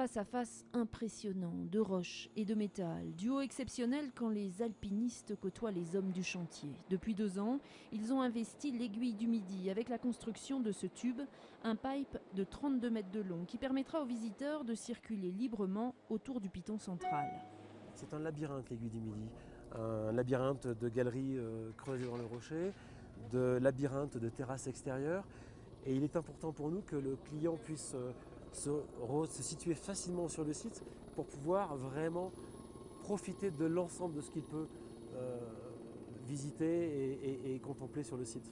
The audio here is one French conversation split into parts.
face à face impressionnant de roches et de métal. Duo exceptionnel quand les alpinistes côtoient les hommes du chantier. Depuis 2 ans, ils ont investi l'Aiguille du Midi avec la construction de ce tube, un pipe de 32 mètres de long qui permettra aux visiteurs de circuler librement autour du piton central. C'est un labyrinthe, l'Aiguille du Midi. Un labyrinthe de galeries creusées dans le rocher, de labyrinthes de terrasses extérieures. Et il est important pour nous que le client puisse se situer facilement sur le site pour pouvoir vraiment profiter de l'ensemble de ce qu'il peut visiter et contempler sur le site.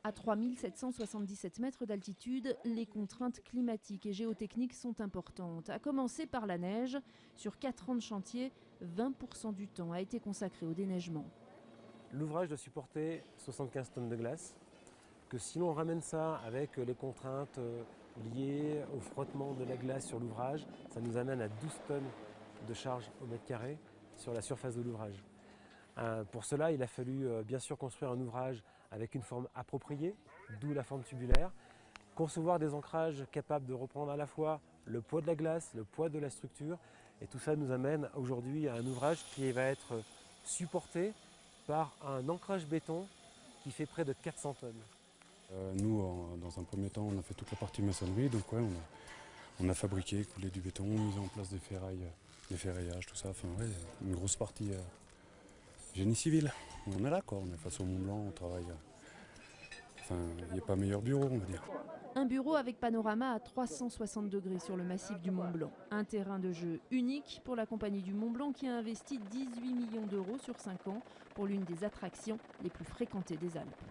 À 3777 mètres d'altitude, les contraintes climatiques et géotechniques sont importantes. À commencer par la neige. Sur 4 ans de chantier, 20% du temps a été consacré au déneigement. L'ouvrage doit supporter 75 tonnes de glace. Que si l'on ramène ça avec les contraintes liées au frottement de la glace sur l'ouvrage, ça nous amène à 12 tonnes de charge au mètre carré sur la surface de l'ouvrage. Pour cela, il a fallu bien sûr construire un ouvrage avec une forme appropriée, d'où la forme tubulaire, concevoir des ancrages capables de reprendre à la fois le poids de la glace, le poids de la structure, et tout ça nous amène aujourd'hui à un ouvrage qui va être supporté par un ancrage béton qui fait près de 400 tonnes. Nous, dans un premier temps, on a fait toute la partie maçonnerie, donc ouais, on a fabriqué, coulé du béton, mis en place des ferrailles, des ferraillages, tout ça. Enfin, ouais, une grosse partie génie civil. On est là, quoi. On est face au Mont Blanc, on travaille. Enfin, il n'y a pas meilleur bureau, on va dire. Un bureau avec panorama à 360 degrés sur le massif du Mont Blanc. Un terrain de jeu unique pour la Compagnie du Mont Blanc qui a investi 18 millions d'euros sur 5 ans pour l'une des attractions les plus fréquentées des Alpes.